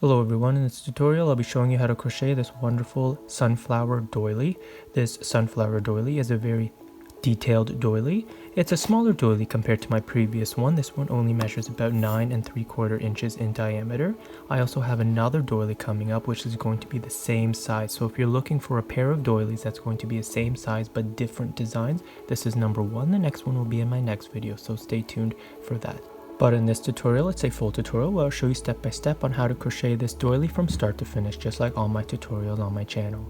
Hello everyone, in this tutorial I'll be showing you how to crochet this wonderful sunflower doily. This sunflower doily is a very detailed doily. It's a smaller doily compared to my previous one. This one only measures about 9 3/4 inches in diameter. I also have another doily coming up which is going to be the same size. So if you're looking for a pair of doilies that's going to be the same size but different designs, this is number one. The next one will be in my next video, so stay tuned for that. But in this tutorial, it's a full tutorial where I'll show you step by step on how to crochet this doily from start to finish, just like all my tutorials on my channel.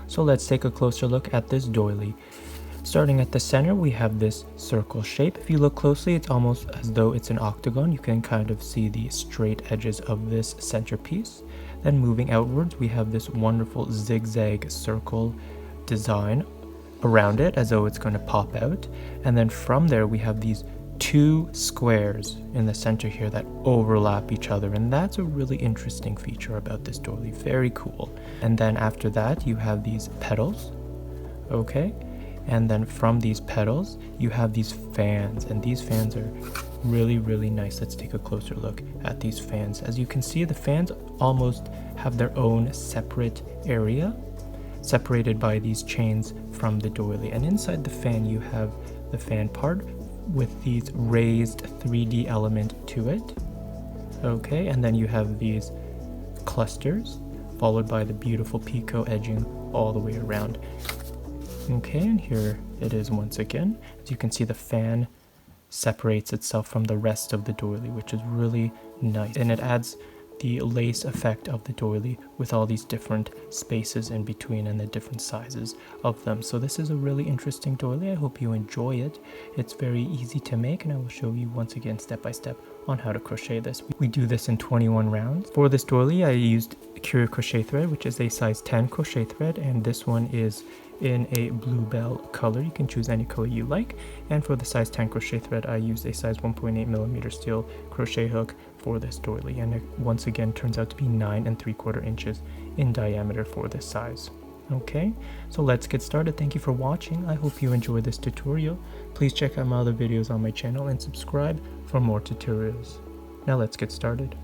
So let's take a closer look at this doily. Starting at the center, we have this circle shape. If you look closely, it's almost as though it's an octagon. You can kind of see the straight edges of this centerpiece. Then moving outwards, we have this wonderful zigzag circle design around it as though it's going to pop out. And then from there, we have these two squares in the center here that overlap each other, and that's a really interesting feature about this doily. Very cool. And then after that you have these petals, okay, and then from these petals you have these fans, and these fans are really nice. Let's take a closer look at these fans. As you can see, the fans almost have their own separate area, separated by these chains from the doily, and inside the fan you have the fan part with these raised 3D element to it, okay, and then you have these clusters followed by the beautiful picot edging all the way around. Okay, and here it is once again. As you can see, the fan separates itself from the rest of the doily, which is really nice, and it adds the lace effect of the doily with all these different spaces in between and the different sizes of them. So this is a really interesting doily. I hope you enjoy it. It's very easy to make, and I will show you once again step by step on how to crochet this. We do this in 21 rounds. For this doily I used Curio crochet thread, which is a size 10 crochet thread, and this one is in a bluebell color. You can choose any color you like. And for the size 10 crochet thread I used a size 1.8mm steel crochet hook for this doily, and it once again turns out to be 9 3/4 inches in diameter for this size. Okay, so let's get started. Thank you for watching. I hope you enjoyed this tutorial. Please check out my other videos on my channel and subscribe for more tutorials. Now let's get started.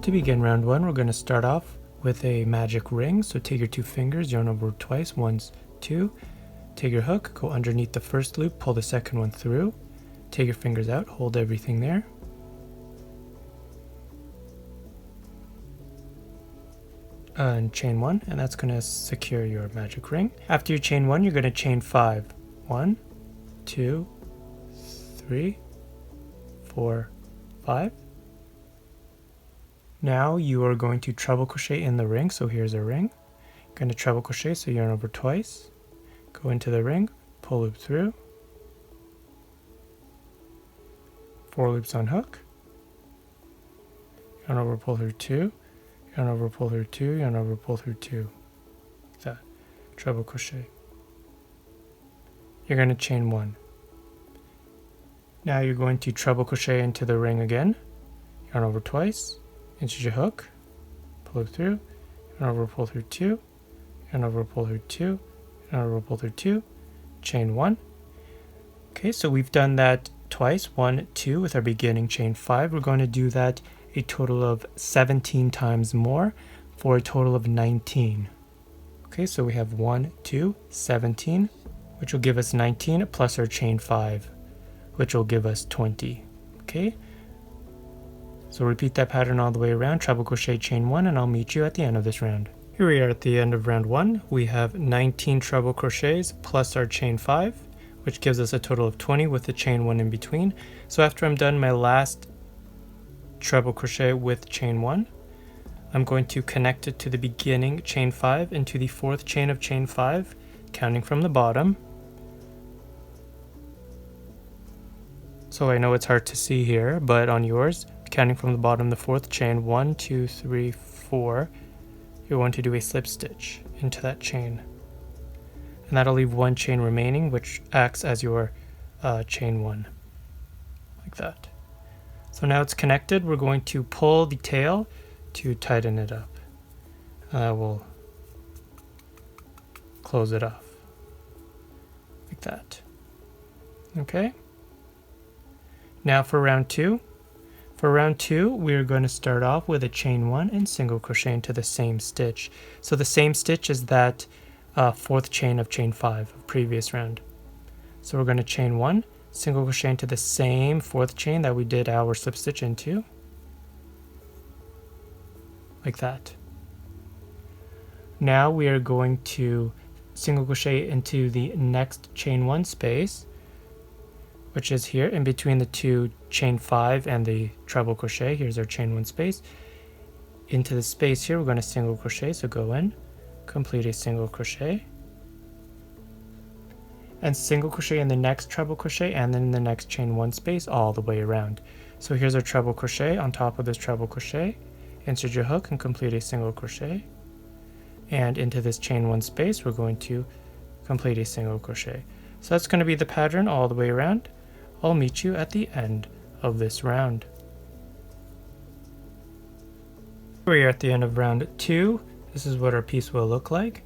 To begin round one, we're going to start off with a magic ring. So take your two fingers, yarn over twice, once, two. Take your hook, go underneath the first loop, pull the second one through. Take your fingers out, hold everything there. And chain one, and that's going to secure your magic ring. After you chain one, you're going to chain 5. 1, 2, 3, 4, 5. Now you are going to treble crochet in the ring. So here's a ring. You're going to treble crochet, so yarn over twice, go into the ring, pull loop through, 4 loops on hook, yarn over, pull through 2, yarn over, pull through 2, yarn over, pull through 2, like that, treble crochet. You're going to chain 1. Now you're going to treble crochet into the ring again, yarn over twice, into your hook, pull it through, yarn over, pull through 2, yarn over, pull through 2, yarn over, pull through 2, chain 1. Okay, so we've done that twice, 1, 2 with our beginning chain 5. We're going to do that a total of 17 times more for a total of 19. Okay, so we have 1, 2, 17, which will give us 19 plus our chain 5, which will give us 20. Okay. So repeat that pattern all the way around, treble crochet, chain 1, and I'll meet you at the end of this round. Here we are at the end of round 1. We have 19 treble crochets plus our chain 5, which gives us a total of 20 with the chain 1 in between. So after I'm done my last treble crochet with chain 1, I'm going to connect it to the beginning chain 5 into the 4th chain of chain 5, counting from the bottom. So I know it's hard to see here, but on yours, counting from the bottom, the 4th chain, 1, 2, 3, 4, you're going to do a slip stitch into that chain. And that'll leave one chain remaining, which acts as your chain 1, like that. So now it's connected. We're going to pull the tail to tighten it up. We'll close it off like that. Okay. Now for round 2. For round 2, we're going to start off with a chain 1 and single crochet into the same stitch. So the same stitch is that 4th chain of chain 5 of previous round. So we're going to chain 1, single crochet into the same 4th chain that we did our slip stitch into, like that. Now we are going to single crochet into the next chain 1 space, which is here in between the 2 chain 5 and the treble crochet. Here's our chain 1 space. Into the space here, we're going to single crochet, so go in, complete a single crochet, and single crochet in the next treble crochet and then in the next chain 1 space all the way around. So here's our treble crochet. On top of this treble crochet, insert your hook and complete a single crochet, and into this chain 1 space we're going to complete a single crochet. So that's going to be the pattern all the way around. I'll meet you at the end of this round. We're at the end of round 2. This is what our piece will look like.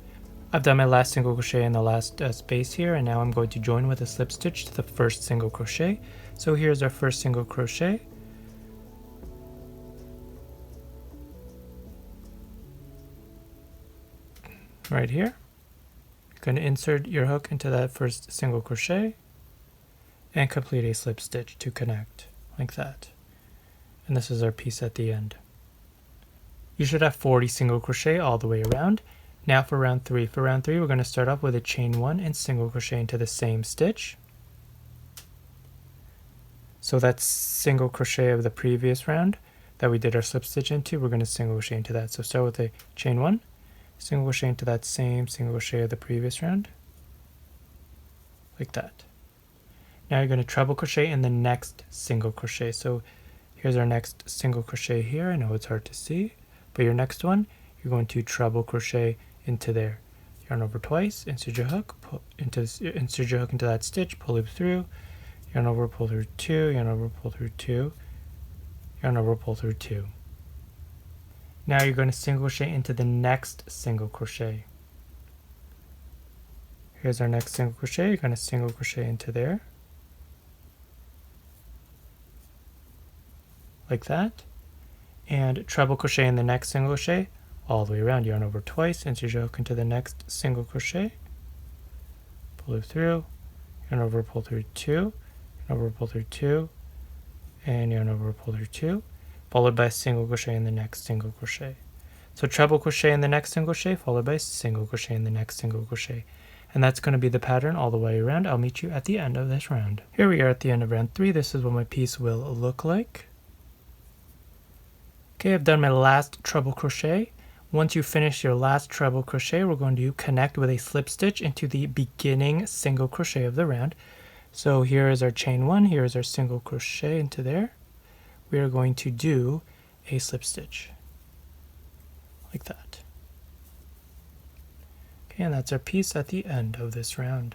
I've done my last single crochet in the last space here, and now I'm going to join with a slip stitch to the first single crochet. So here's our first single crochet. Right here. You're going to insert your hook into that first single crochet and complete a slip stitch to connect, like that. And this is our piece at the end. You should have 40 single crochet all the way around. Now for round 3. For round 3, we're going to start off with a chain 1 and single crochet into the same stitch. So that's single crochet of the previous round that we did our slip stitch into. We're going to single crochet into that. So start with a chain 1, single crochet into that same single crochet of the previous round, like that. Now you're going to treble crochet in the next single crochet. So here's our next single crochet here. I know it's hard to see, but your next one, you're going to treble crochet into there. Yarn over twice, insert your hook, insert your hook into that stitch, pull loop through, yarn over, pull through 2, yarn over, pull through 2, yarn over, pull through 2. Now you're going to single crochet into the next single crochet. Here's our next single crochet. You're going to single crochet into there, like that, and treble crochet in the next single crochet all the way around. Yarn over twice, insert your hook into the next single crochet, pull loop through, yarn over, pull through 2, yarn over, pull through 2, and yarn over, pull through 2, followed by a single crochet in the next single crochet. So treble crochet in the next single crochet followed by single crochet in the next single crochet. And that's going to be the pattern all the way around. I'll meet you at the end of this round. Here we are at the end of round 3. This is what my piece will look like. Okay, I've done my last treble crochet. Once you finish your last treble crochet, we're going to connect with a slip stitch into the beginning single crochet of the round. So here is our chain 1, here is our single crochet into there. We are going to do a slip stitch like that. Okay, and that's our piece at the end of this round.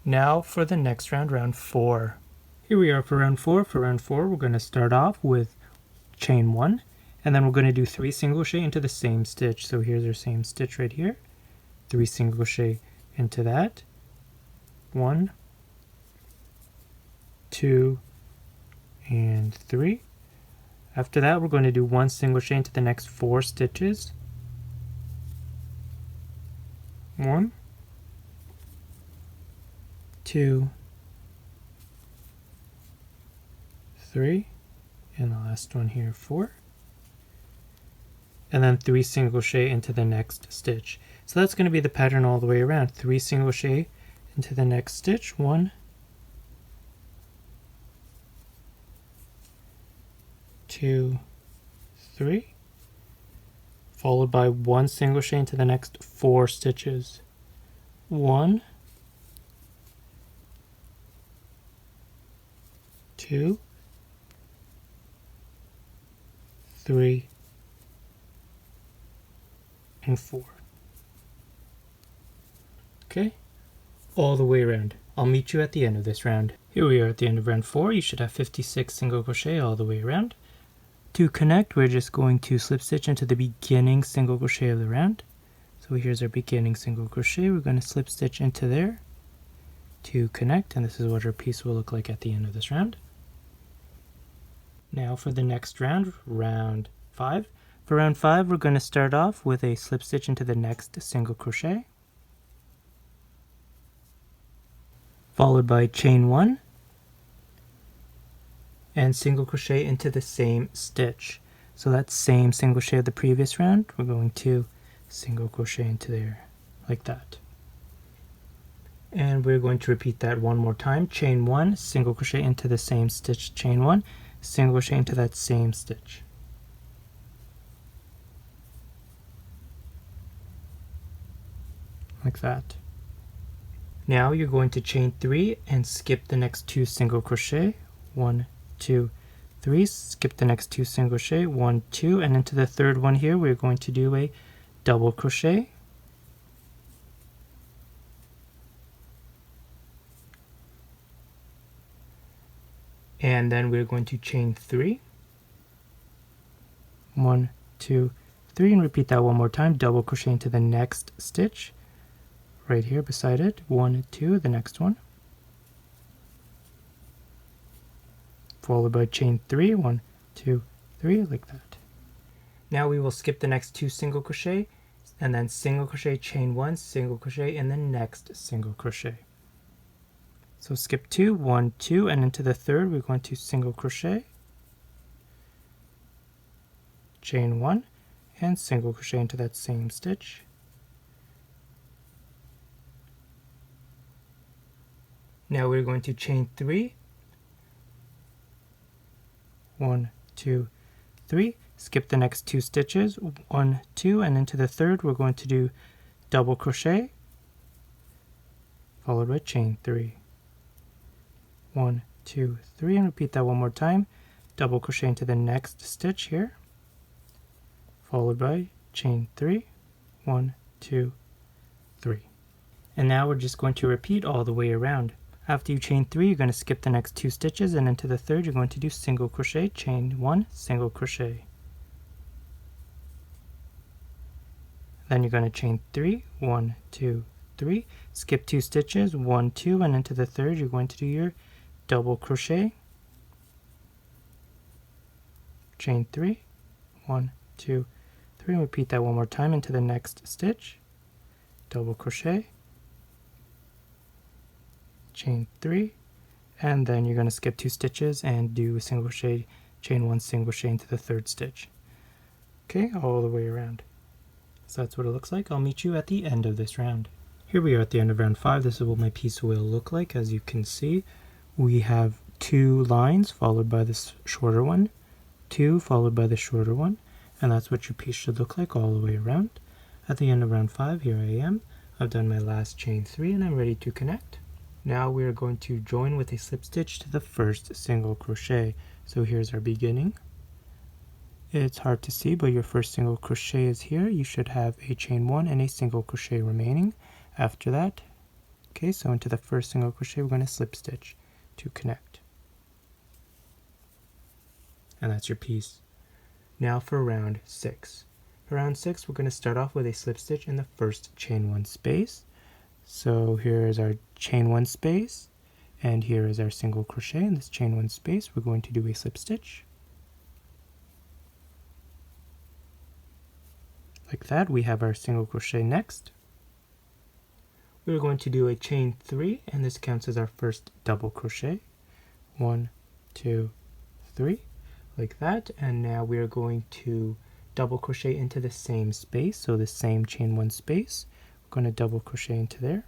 Now for the next round, round 4. Here we are for round 4. For round 4, we're going to start off with chain 1, and then we're going to do 3 single crochet into the same stitch. So here's our same stitch right here. 3 single crochet into that. 1, 2, and 3. After that, we're going to do 1 single crochet into the next 4 stitches. 1, 2, 3, and the last one here, 4. And then 3 single crochet into the next stitch. So that's going to be the pattern all the way around. 3 single crochet into the next stitch. 1, 2, 3, followed by 1 single crochet into the next 4 stitches. 1, 2, 3, and 4. Okay, all the way around. I'll meet you at the end of this round. Here we are at the end of round 4. You should have 56 single crochet all the way around. To connect, we're just going to slip stitch into the beginning single crochet of the round. So here's our beginning single crochet. We're going to slip stitch into there to connect, and this is what our piece will look like at the end of this round. Now for the next round, round 5. For round 5, we're going to start off with a slip stitch into the next single crochet, followed by chain 1 and single crochet into the same stitch. So that same single crochet of the previous round, we're going to single crochet into there like that. And we're going to repeat that one more time. Chain 1, single crochet into the same stitch, chain 1, single crochet into that same stitch. Like that. Now you're going to chain 3 and skip the next 2 single crochet. 1, 2, 3. Skip the next 2 single crochet. 1, 2, and into the third one here we're going to do a double crochet. And then we're going to chain 3. 1, 2, 3, and repeat that one more time. Double crochet into the next stitch right here beside it. 1, 2, the next one, followed by chain 3. 1, 2, 3, like that. Now we will skip the next 2 single crochet and then single crochet, chain 1, single crochet in the next single crochet. So skip 2, 1, 2, and into the third we're going to single crochet, chain 1, and single crochet into that same stitch. Now we're going to chain 3, 1, 2, 3, skip the next 2 stitches, 1, 2, and into the third we're going to do double crochet, followed by chain 3. 1, 2, 3, and repeat that one more time. Double crochet into the next stitch here, followed by chain 3. 1, 2, 3. And now we're just going to repeat all the way around. After you chain 3, you're going to skip the next 2 stitches, and into the third you're going to do single crochet, chain 1, single crochet. Then you're going to chain 3, 1, 2, 3, skip 2 stitches, 1, 2, and into the third you're going to do your double crochet, chain 3, 1, 2, 3, and repeat that one more time into the next stitch, double crochet, chain 3, and then you're going to skip 2 stitches and do a single crochet, chain 1, single crochet into the third stitch. Okay, all the way around. So that's what it looks like. I'll meet you at the end of this round. Here we are at the end of round 5. This is what my piece will look like. As you can see, we have 2 lines followed by this shorter one, 2 followed by the shorter one, and that's what your piece should look like all the way around. At the end of round 5, here I am. I've done my last chain 3 and I'm ready to connect. Now we are going to join with a slip stitch to the first single crochet. So here's our beginning. It's hard to see, but your first single crochet is here. You should have a chain 1 and a single crochet remaining after that. Okay, so into the first single crochet we're going to slip stitch to connect. And that's your piece. Now for round 6. For round 6 we're going to start off with a slip stitch in the first chain 1 space. So here is our chain 1 space, and here is our single crochet. In this chain 1 space we're going to do a slip stitch. Like that. We have our single crochet next. We're going to do a chain 3, and this counts as our first double crochet. 1, 2, 3, like that. And now we're going to double crochet into the same space, so the same chain 1 space. We're going to double crochet into there.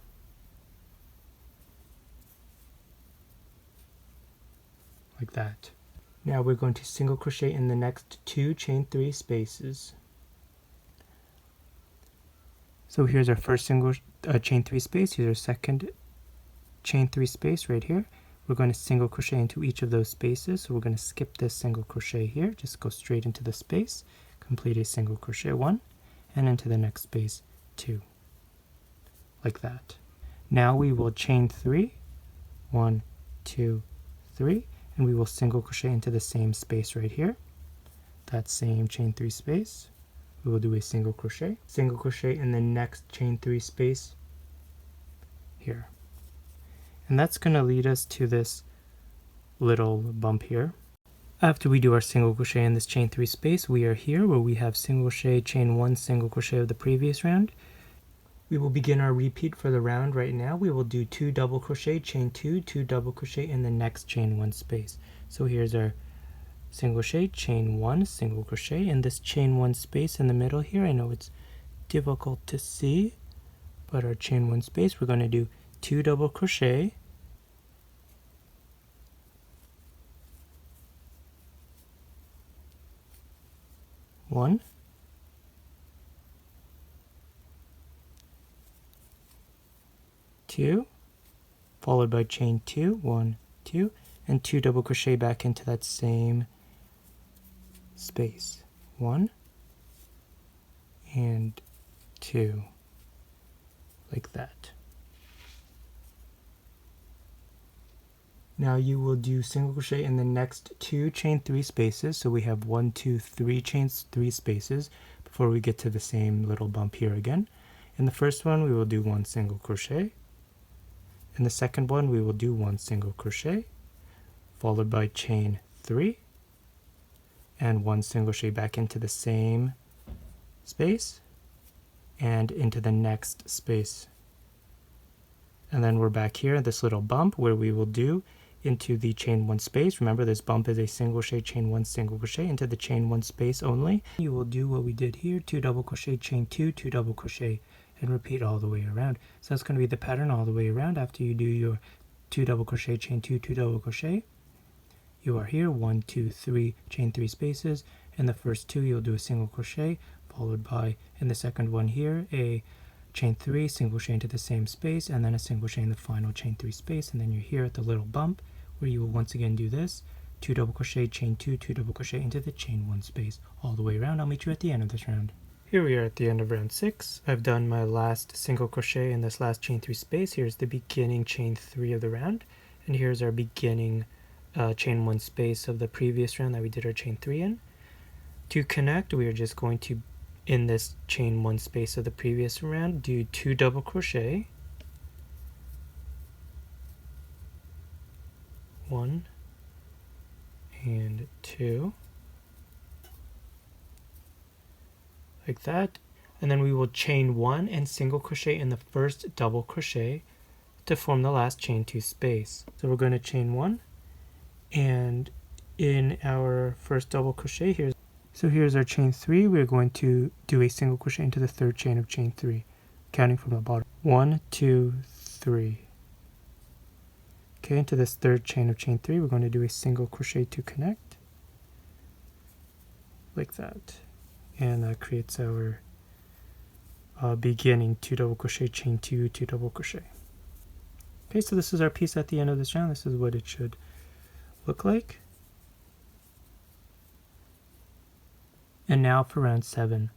Like that. Now we're going to single crochet in the next 2 chain 3 spaces. So here's our first single chain 3 space. Here's our second chain 3 space right here. We're going to single crochet into each of those spaces. So we're going to skip this single crochet here, just go straight into the space, complete a single crochet 1, and into the next space 2, like that. Now we will chain 3, 1, 2, 3, and we will single crochet into the same space right here, that same chain 3 space. We will do a single crochet in the next chain 3 space here, and that's going to lead us to this little bump here. After we do our single crochet in this chain 3 space, we are here where we have single crochet, chain 1, single crochet of the previous round. We will begin our repeat for the round right now. We will do 2 double crochet, chain 2, 2 double crochet in the next chain 1 space. So here's our single crochet, chain 1, single crochet in this chain 1 space in the middle here. I know it's difficult to see, but our chain 1 space, we're going to do 2 double crochet, 1, 2, followed by chain 2, 1, 2, and 2 double crochet back into that same space, 1 and 2, like that. Now you will do single crochet in the next 2 chain 3 spaces, so we have 1, 2, 3 chains 3 spaces before we get to the same little bump here again. In the first one we will do 1 single crochet. In the second one we will do 1 single crochet, followed by chain 3 and 1 single crochet back into the same space and into the next space. And then we're back here at this little bump where we will do into the chain 1 space. Remember, this bump is a single crochet, chain 1, single crochet into the chain 1 space only. You will do what we did here, 2 double crochet, chain 2, 2 double crochet, and repeat all the way around. So that's going to be the pattern all the way around. After you do your 2 double crochet, chain 2, 2 double crochet, you are here 1, 2, 3 chain 3 spaces. In the first 2 you'll do a single crochet, followed by in the second one here a chain 3, single crochet into the same space, and then a single crochet in the final chain 3 space, and then you're here at the little bump where you will once again do this 2 double crochet, chain 2, 2 double crochet into the chain 1 space all the way around. I'll meet you at the end of this round. Here we are at the end of round 6. I've done my last single crochet in this last chain 3 space. Here's the beginning chain 3 of the round, and here's our beginning chain 1 space of the previous round that we did our chain 3 in. To connect, we are just going to, in this chain 1 space of the previous round, do 2 double crochet, 1 and 2, like that, and then we will chain 1 and single crochet in the first double crochet to form the last chain 2 space. So we're going to chain 1, and in our first double crochet here's our chain 3. We're going to do a single crochet into the third chain of chain 3, counting from the bottom. 1, 2, 3. Okay, into this third chain of chain 3 we're going to do a single crochet to connect, like that, and that creates our beginning 2 double crochet, chain 2, 2 double crochet. Okay, so this is our piece at the end of this round. This is what it should look like. And now for round 7.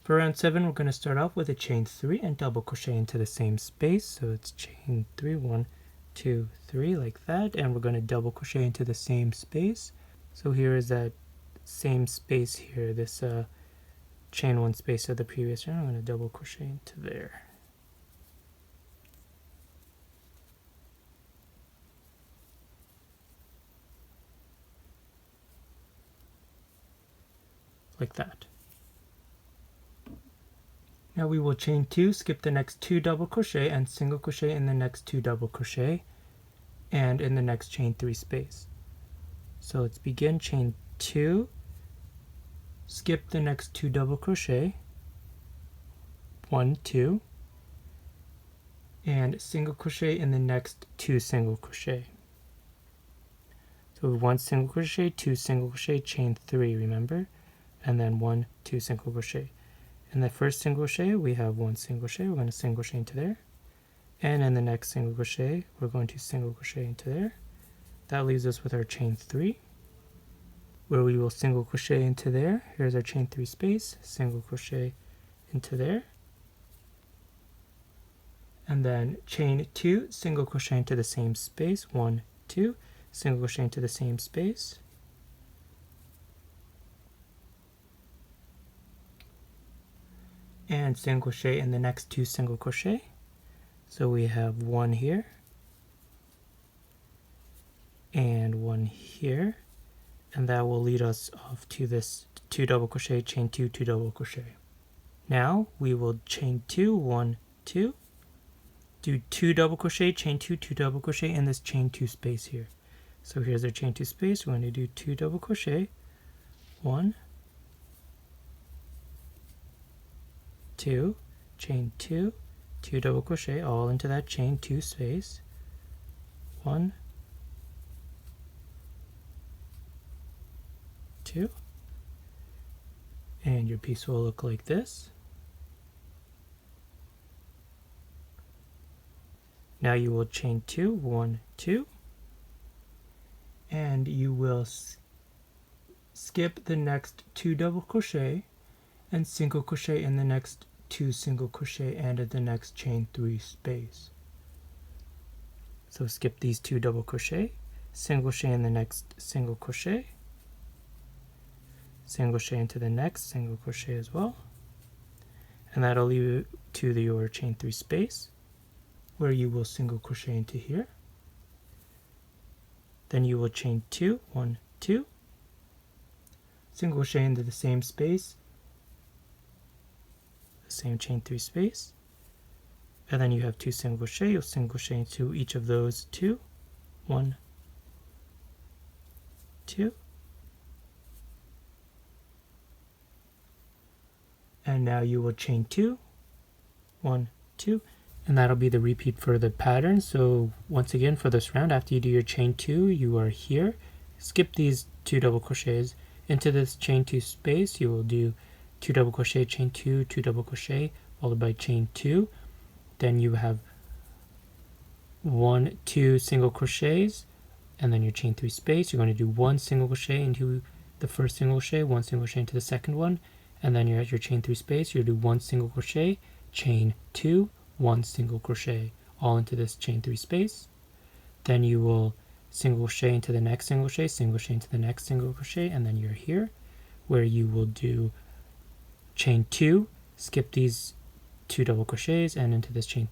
For round 7 we're going to start off with a chain 3 and double crochet into the same space. So it's chain 3, 1, 2, 3, like that, and we're going to double crochet into the same space. So here is that same space here, this chain 1 space of the previous round. I'm going to double crochet into there. Like that. Now we will chain 2, skip the next 2 double crochet, and single crochet in the next 2 double crochet and in the next chain 3 space. So let's begin chain 2, skip the next 2 double crochet, 1, 2, and single crochet in the next 2 single crochet. So 1 single crochet, 2 single crochet, chain 3, remember, and then 1, 2 single crochet. In the first single crochet we have 1 single crochet, we're going to single crochet into there, and in the next single crochet we're going to single crochet into there. That leaves us with our chain 3 where we will single crochet into there. Here's our chain 3 space, single crochet into there, and then chain 2, single crochet into the same space, 1, 2, single crochet into the same space, and single crochet in the next 2 single crochet. So we have one here and one here, and that will lead us off to this 2 double crochet, chain 2, 2 double crochet. Now we will chain 2, 1, 2, do 2 double crochet, chain 2, 2 double crochet in this chain 2 space here. So here's our chain 2 space. We're going to do 2 double crochet, 1, 2, chain 2, 2 double crochet all into that chain 2 space, 1, 2, and your piece will look like this. Now you will chain 2, 1, 2, and you will skip the next 2 double crochet and single crochet in the next 2 single crochet and at the next chain 3 space. So skip these 2 double crochet, single crochet in the next single crochet, single crochet into the next single crochet as well, and that'll lead you to your chain 3 space, where you will single crochet into here. Then you will chain 2, 1, 2, single crochet into the same space, the same chain 3 space, and then you have 2 single crochet. You'll single crochet into each of those 2, 1, 2, and now you will chain 2, 1, 2, and that'll be the repeat for the pattern. So once again, for this round, after you do your chain 2, you are here, skip these 2 double crochets into this chain 2 space. You will do 2 double crochet, chain 2, 2 double crochet, followed by chain 2. Then you have 1, 2 single crochets, and then your chain 3 space. You're going to do 1 single crochet into the first single crochet, 1 single crochet into the second one, and then you're at your chain 3 space. You'll do 1 single crochet, chain 2, 1 single crochet, all into this chain 3 space. Then you will single crochet into the next single crochet, single crochet into the next single crochet, and then you're here, where you will do chain 2, skip these 2 double crochets, and into this chain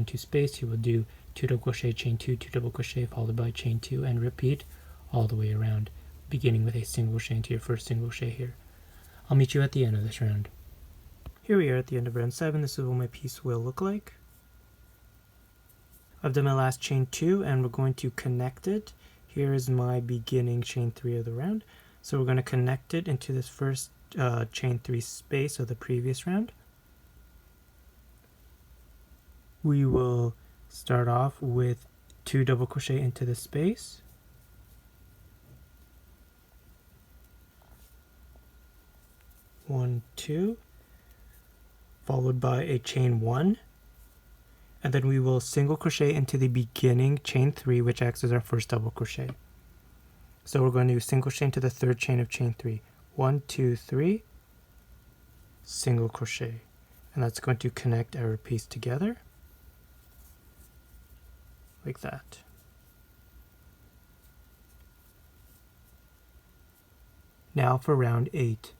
2 space you will do 2 double crochet, chain 2, 2 double crochet, followed by chain 2, and repeat all the way around, beginning with a single crochet into your first single crochet here. I'll meet you at the end of this round. Here we are at the end of round 7. This is what my piece will look like. I've done my last chain 2 and we're going to connect it. Here is my beginning chain 3 of the round. So we're going to connect it into this first chain 3 space of the previous round. We will start off with 2 double crochet into the space. One, 2, followed by a chain 1, and then we will single crochet into the beginning chain 3, which acts as our first double crochet. So we're going to single crochet into the third chain of chain 3. 1, 2, 3, single crochet, and that's going to connect our piece together like that. Now for round 8.